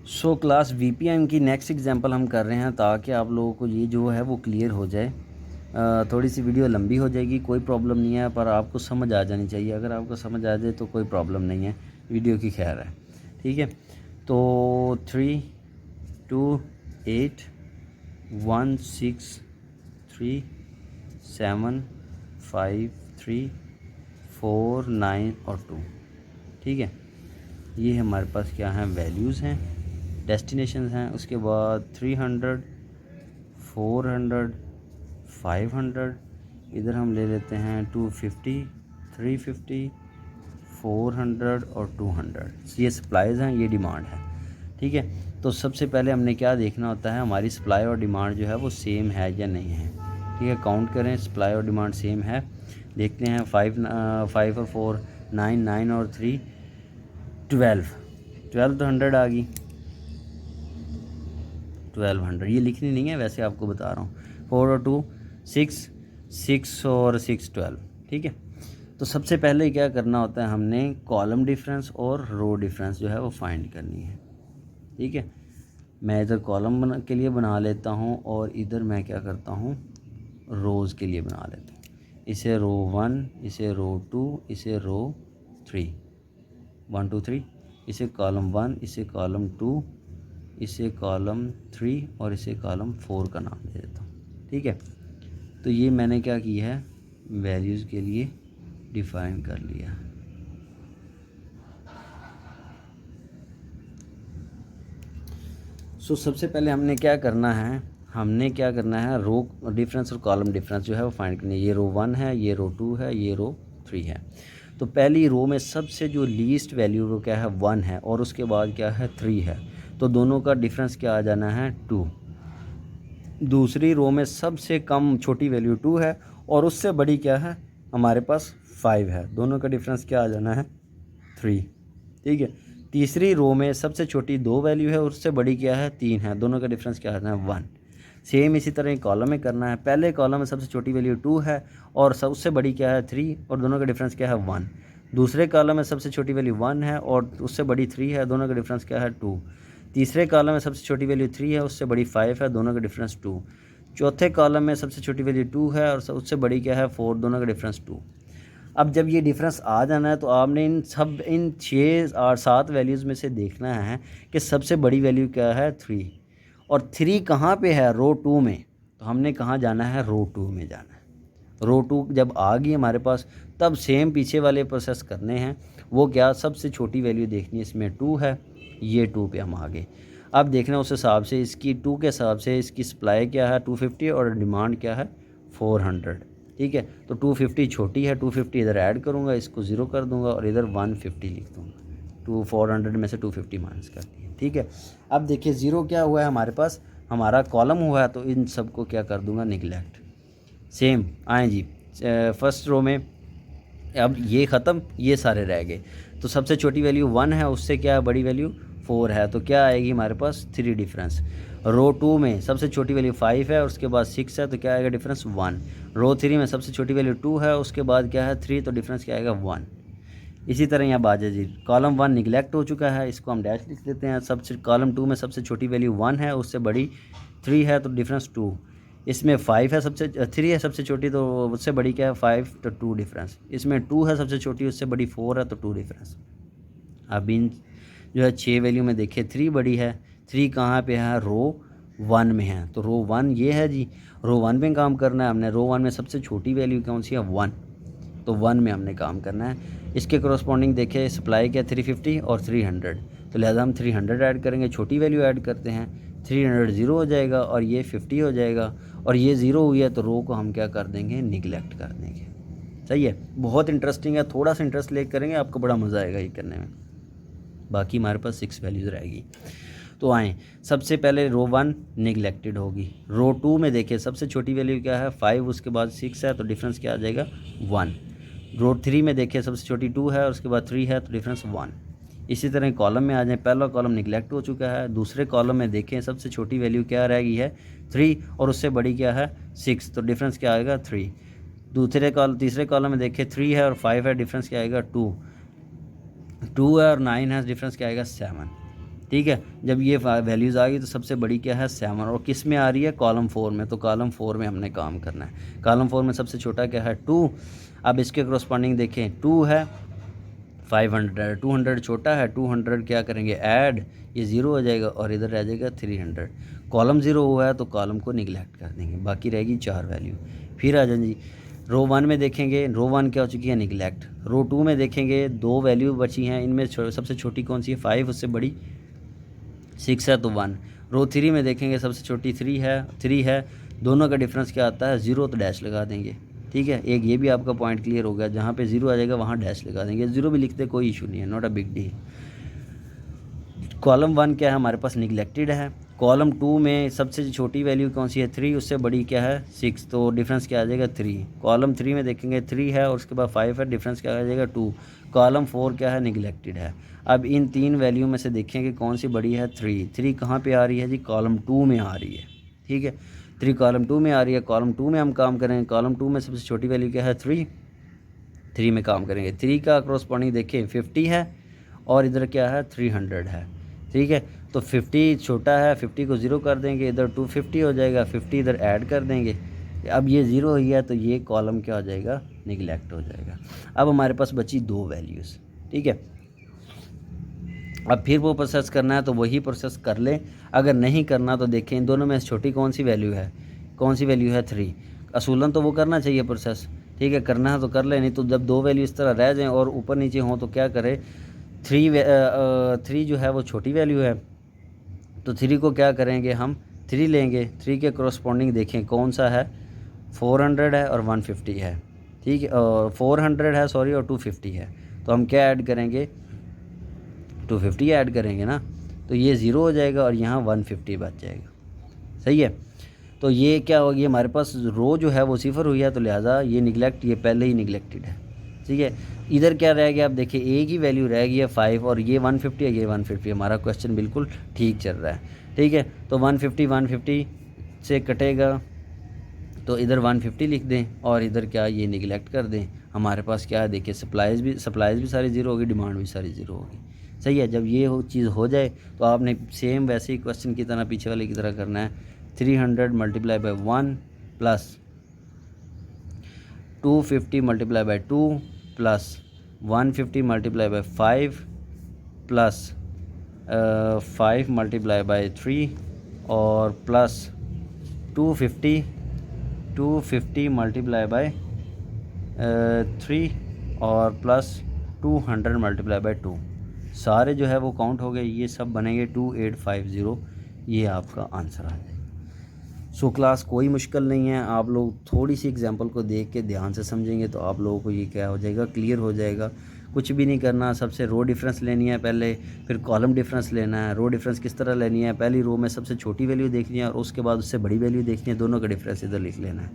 So class VPM की next example हम कर रहे हैं ताकि आप लोगों को ये जो है वो क्लियर हो जाए। थोड़ी सी वीडियो लंबी हो जाएगी, कोई प्रॉब्लम नहीं है, पर आपको समझ आ जानी चाहिए। अगर आपको समझ आ जाए तो कोई प्रॉब्लम नहीं है, वीडियो की खैर है। ठीक है, तो 3 2 8 1 6 3 7 5 3 4 9 और 2। ठीक है, ये हमारे पास क्या है, वैल्यूज़ हैं, डेस्टिनेशंस हैं। उसके बाद 300 400 500, इधर हम ले लेते हैं 250 350 400 और 200। ये सप्लाईज़ हैं, ये डिमांड है। ठीक है, तो सबसे पहले हमने क्या देखना होता है, हमारी सप्लाई और डिमांड जो है वो सेम है या नहीं है। ठीक है, काउंट करें, सप्लाई और डिमांड सेम है। देखते हैं 5 और 4 9 9 और 3 12 12 तो 100 आ गई, 1200। ये लिखनी नहीं है, वैसे आपको बता रहा हूँ। 4 और 2 6 6 और 6 12। ठीक है, तो सबसे पहले क्या करना होता है, हमने कॉलम डिफरेंस और रो डिफरेंस जो है वो फाइंड करनी है। ठीक है, मैं इधर कॉलम के लिए बना लेता हूँ और इधर मैं क्या करता हूँ, रोज़ के लिए बना लेता हूँ। इसे रो 1, इसे रो 2, इसे रो 3, 1 2 3। इसे कॉलम 1, इसे कॉलम 2, इसे कॉलम 3 और इसे कॉलम 4 का नाम दे देता हूँ। ठीक है, तो ये मैंने क्या किया है, वैल्यूज़ के लिए डिफाइन कर लिया। सबसे पहले हमने क्या करना है, रो डिफरेंस और कॉलम डिफरेंस जो है वो फाइंड करनी है। ये रो 1 है, ये रो 2 है, ये रो 3 है। तो पहली रो में सबसे जो लीस्ट वैल्यू वो क्या है, 1 है, और उसके बाद क्या है, 3 है। तो दोनों का डिफरेंस क्या आ जाना है, 2। दूसरी रो में सबसे कम छोटी वैल्यू 2 है और उससे बड़ी क्या है, हमारे पास 5 है। दोनों का डिफरेंस क्या आ जाना है, 3। ठीक है, तीसरी रो में सबसे छोटी 2 वैल्यू है और उससे बड़ी क्या है, 3 है। दोनों का डिफरेंस क्या आ जाना है, 1। सेम इसी तरह कॉलम में करना है। पहले कॉलम में सबसे छोटी वैल्यू 2 है और उससे बड़ी क्या है, 3, और दोनों का डिफरेंस क्या है, 1। दूसरे कॉलम में सबसे छोटी वैल्यू 1 है और उससे बड़ी 3 है, दोनों का डिफरेंस क्या है, 2। तीसरे कॉलम में सबसे छोटी वैल्यू 3 है, उससे बड़ी 5 है, दोनों का डिफरेंस 2। चौथे कॉलम में सबसे छोटी वैल्यू 2 है और उससे बड़ी क्या है, 4, दोनों का डिफरेंस 2। अब जब ये डिफरेंस आ जाना है तो आपने इन 6 और 7 वैल्यूज़ में से देखना है कि सबसे बड़ी वैल्यू क्या है, 3। और 3 कहाँ पे है, रो 2 में। तो हमने कहाँ जाना है, रो 2 में जाना है। रो 2 जब आ गई हमारे पास, तब सेम पीछे वाले प्रोसेस करने हैं। वो क्या, सबसे छोटी वैल्यू देखनी है, इसमें 2 है, ये 2 पे हम आ गए। अब देखना उस हिसाब से, इसकी 2 के हिसाब से इसकी सप्लाई क्या है, 250, और डिमांड क्या है, 400। ठीक है, तो 250 छोटी है, 250 इधर ऐड करूँगा, इसको 0 कर दूँगा और इधर 150 लिख दूँगा। 400 में से 250 माइनस कर दिया। ठीक है, अब देखिए 0 क्या हुआ है हमारे पास, हमारा कॉलम हुआ है, तो इन सब को क्या कर दूँगा, निगलेक्ट। सेम आए जी, फर्स्ट रो में अब ये ख़त्म, ये सारे रह गए। तो सबसे छोटी वैल्यू 1 है, उससे क्या है, बड़ी वैल्यू 4 है, तो क्या आएगी हमारे पास, 3 डिफरेंस। रो 2 में सबसे छोटी वैल्यू 5 है और उसके बाद 6 है, तो क्या आएगा, डिफरेंस 1। रो 3 में सबसे छोटी वैल्यू 2 है, उसके बाद क्या है, 3, तो डिफरेंस क्या आएगा, 1। इसी तरह यहाँ बाजा जी, कॉलम 1 निगलेक्ट हो चुका है, इसको हम डैश लिख देते हैं। सबसे कॉलम 2 में सबसे छोटी वैल्यू 1 है, उससे बड़ी 3 है, तो डिफरेंस 2। इसमें 5 है, सबसे 3 है सबसे छोटी, तो उससे बड़ी क्या है, 5, तो 2 डिफरेंस। इसमें 2 है सबसे छोटी, उससे बड़ी 4 है, तो 2 डिफरेंस। अब इन जो है 6 वैल्यू में देखिए 3 बड़ी है। 3 कहाँ पे है, रो 1 में है, तो रो 1 ये है जी। रो 1 में काम करना है हमने। रो 1 में सबसे छोटी वैल्यू कौन सी है, 1, तो 1 में हमने काम करना है। इसके करस्पॉन्डिंग देखिए सप्लाई क्या, 350 और 300, तो लिहाजा हम 300 ऐड करेंगे, छोटी वैल्यू ऐड करते हैं। 300 ज़ीरो हो जाएगा और ये 50 हो जाएगा, और ये ज़ीरो हुई है तो रो को हम क्या कर देंगे, निगलेक्ट कर देंगे। सही है, बहुत इंटरेस्टिंग है, थोड़ा सा इंटरेस्ट ले करेंगे, आपको बड़ा मज़ा आएगा ये करने में। बाकी हमारे पास 6 वैल्यूज़ रहेगी। तो आएँ, सबसे पहले रो 1 निगलेक्टेड होगी। रो 2 में देखिए सबसे छोटी वैल्यू क्या है, 5, उसके बाद 6 है, तो डिफरेंस क्या आ जाएगा, 1। रो 3 में देखिए सबसे छोटी 2 है और उसके बाद 3 है, तो डिफरेंस 1। इसी तरह कॉलम में आ जाए, पहला कॉलम निगलेक्ट हो चुका है। दूसरे कॉलम में देखें सबसे छोटी वैल्यू क्या रह गई है, 3, और उससे बड़ी क्या है, 6, तो डिफरेंस क्या आएगा, 3। तीसरे कॉलम में देखें 3 है और 5 है, डिफरेंस क्या आएगा, 2 है और 9 है, डिफरेंस क्या आएगा, 7। ठीक है। जब ये वैल्यूज़ आ गई तो सबसे बड़ी क्या है 7, और किस में आ रही है कॉलम 4 में, तो कॉलम 4 में हमने काम करना है। कॉलम 4 में सबसे छोटा क्या है 2। अब इसके करस्पॉन्डिंग देखें 2 है, 500 200 छोटा है, 200 क्या करेंगे ऐड, ये 0 हो जाएगा और इधर रह जाएगा 300। कॉलम 0 हुआ है तो कॉलम को निगलेक्ट कर देंगे, बाकी रहेगी 4 वैल्यू। फिर आ जाए जी रो 1 में देखेंगे, रो 1 क्या हो चुकी है निगलेक्ट। रो 2 में देखेंगे 2 वैल्यू बची हैं, इनमें सबसे छोटी कौन सी है 5, उससे बड़ी 6 है तो 1। रो 3 में देखेंगे सबसे छोटी 3 है, दोनों का डिफरेंस क्या आता है 0, तो डैश लगा देंगे। ठीक है, एक ये भी आपका पॉइंट क्लियर हो गया, जहाँ पे 0 आ जाएगा वहाँ डैश लगा देंगे, 0 भी लिखते कोई इशू नहीं है, not a big deal. Column 1 क्या है हमारे पास निगलेक्टेड है। कॉलम 2 में सबसे छोटी वैल्यू कौन सी है 3, उससे बड़ी क्या है 6, तो डिफरेंस क्या आ जाएगा 3। कॉलम 3 में देखेंगे 3 है और उसके बाद 5 है, डिफरेंस क्या आ जाएगा 2। कॉलम 4 क्या है निगलेक्टेड है। अब इन 3 वैल्यू में से देखेंगे कौन सी बड़ी है 3 कहाँ पे आ रही है जी कॉलम 2 में आ रही है। ठीक है, 3 कॉलम 2 में आ रही है, कॉलम 2 में हम काम करेंगे। कॉलम 2 में सबसे छोटी वैल्यू क्या है 3 में काम करेंगे। 3 का क्रॉसपॉन्डिंग देखें 50 है और इधर क्या है 300 है। ठीक है, तो 50 छोटा है, 50 को 0 कर देंगे, इधर 250 हो जाएगा, 50 इधर ऐड कर देंगे। अब ये 0 हो गया तो ये कॉलम क्या हो जाएगा निगलेक्ट हो जाएगा। अब हमारे पास बची 2 वैल्यूज़। ठीक है, अब फिर वो प्रोसेस करना है तो वही प्रोसेस कर लें, अगर नहीं करना तो देखें इन दोनों में छोटी कौन सी वैल्यू है, कौन सी वैल्यू है 3। असूलन तो वो करना चाहिए प्रोसेस, ठीक है, करना है तो कर ले, नहीं तो जब 2 वैल्यू इस तरह रह जाएं और ऊपर नीचे हों तो क्या करें 3 जो है वो छोटी वैल्यू है, तो 3 को क्या करेंगे हम 3 लेंगे, 3 के करस्पॉन्डिंग देखें कौन सा है 400 है और 150 है। ठीक है, 400 है सॉरी और 250 है, तो हम क्या ऐड करेंगे 250 ऐड करेंगे ना, तो ये 0 हो जाएगा और यहाँ 150 बच जाएगा। सही है, तो ये क्या होगी हमारे पास रो जो है वो 0 हुई है, तो लिहाजा ये निगलेक्ट, ये पहले ही निगलेक्टेड है। ठीक है, इधर क्या रह गया आप देखिए एक ही वैल्यू रह गई है 5 और ये 150 है, ये 150, हमारा क्वेश्चन बिल्कुल ठीक चल रहा है। ठीक है, तो 150 से कटेगा तो इधर 150 लिख दें और इधर क्या ये निगलेक्ट कर दें। हमारे पास क्या है देखिए सप्लाईज़ भी सारी 0 होगी, डिमांड भी सारी 0 होगी। सही है, जब ये चीज़ हो जाए तो आपने सेम वैसे ही क्वेश्चन की तरह पीछे वाले की तरह करना है। 300 multiply by 1 plus 250 multiply by 2 plus 150 multiply by 5 plus 5 multiply by 3 और प्लस 250 मल्टीप्लाई बाई 3 और प्लस 200 मल्टीप्लाई बाई 2, सारे जो है वो काउंट हो गए, ये सब बनेंगे 2850, ये आपका आंसर आ जाएगा। सो क्लास कोई मुश्किल नहीं है, आप लोग थोड़ी सी एग्जांपल को देख के ध्यान से समझेंगे तो आप लोगों को ये क्या हो जाएगा क्लियर हो जाएगा। कुछ भी नहीं करना, सबसे रो डिफरेंस लेनी है पहले, फिर कॉलम डिफरेंस लेना है। रो डिफरेंस किस तरह लेनी है, पहली रो में सबसे छोटी वैल्यू देखनी है और उसके बाद उससे बड़ी वैल्यू देखनी है, दोनों का डिफरेंस इधर लिख लेना है।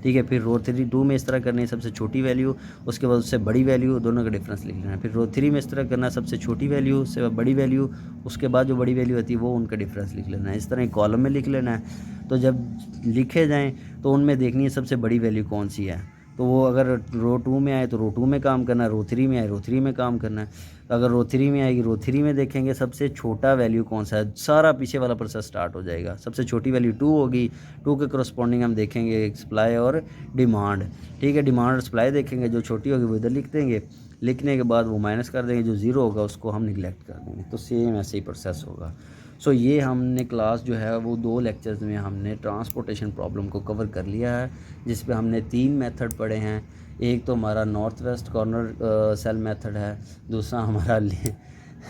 ठीक है, फिर रो 2 में इस तरह करनी है, सबसे छोटी वैल्यू उसके बाद उससे बड़ी वैल्यू, दोनों का डिफरेंस लिख लेना है। फिर रो 3 में इस तरह करना है, सबसे छोटी वैल्यू उससे बड़ी वैल्यू, उसके बाद जो बड़ी वैल्यू होती है वो उनका डिफरेंस लिख लेना है। इस तरह कॉलम में लिख लेना है, तो जब लिखे जाएँ तो उनमें देखनी है सबसे बड़ी वैल्यू कौन सी है। तो वो अगर रो 2 में आए तो रो 2 में काम करना है, रो 3 में आए रो 3 में काम करना है। अगर रो 3 में आएगी रो 3 में देखेंगे सबसे छोटा वैल्यू कौन सा है, सारा पीछे वाला प्रोसेस स्टार्ट हो जाएगा। सबसे छोटी वैल्यू 2 होगी, 2 के करस्पॉन्डिंग हम देखेंगे सप्लाई और डिमांड। ठीक है, डिमांड और सप्लाई देखेंगे, जो छोटी होगी वो इधर लिख देंगे, लिखने के बाद वो माइनस कर देंगे, जो 0 होगा उसको हम निगलेक्ट कर देंगे। तो सेम ऐसे ही प्रोसेस होगा। सो ये हमने क्लास जो है वो 2 लेक्चर्स में हमने ट्रांसपोर्टेशन प्रॉब्लम को कवर कर लिया है, जिस पे हमने 3 मेथड पढ़े हैं। एक तो हमारा north west corner cell method है, दूसरा हमारा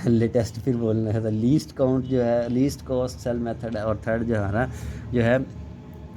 लेटेस्ट फिर बोलना है लीस्ट काउंट जो है लीस्ट कॉस्ट सेल मेथड है, और थर्ड जो हमारा जो है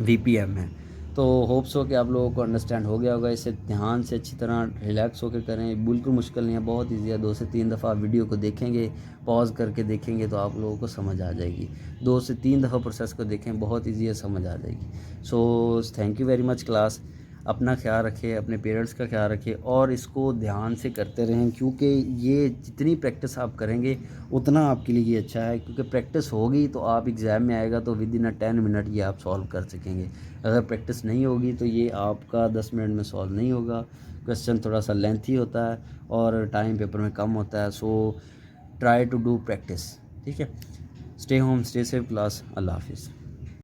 VPM है। तो होप्स हो कि आप लोगों को अंडरस्टैंड हो गया होगा। इसे ध्यान से अच्छी तरह रिलैक्स होकर करें, बिल्कुल मुश्किल नहीं है, बहुत ईजी है। 2 से 3 दफ़ा वीडियो को देखेंगे, पॉज करके देखेंगे तो आप लोगों को समझ आ जाएगी। 2 से 3 दफ़ा प्रोसेस को देखें, बहुत ईजी है, समझ आ जाएगी। So thank you very much class. अपना ख्याल रखें, अपने पेरेंट्स का ख्याल रखें और इसको ध्यान से करते रहें, क्योंकि ये जितनी प्रैक्टिस आप करेंगे उतना आपके लिए ये अच्छा है। क्योंकि प्रैक्टिस होगी तो आप एग्ज़ाम में आएगा तो विद इन 10 मिनट ये आप सॉल्व कर सकेंगे। अगर प्रैक्टिस नहीं होगी तो ये आपका 10 मिनट में सॉल्व नहीं होगा। क्वेश्चन थोड़ा सा लेंथी होता है और टाइम पेपर में कम होता है। So try to do practice. ठीक है। Stay home, stay safe class. अल्लाह हाफिज़।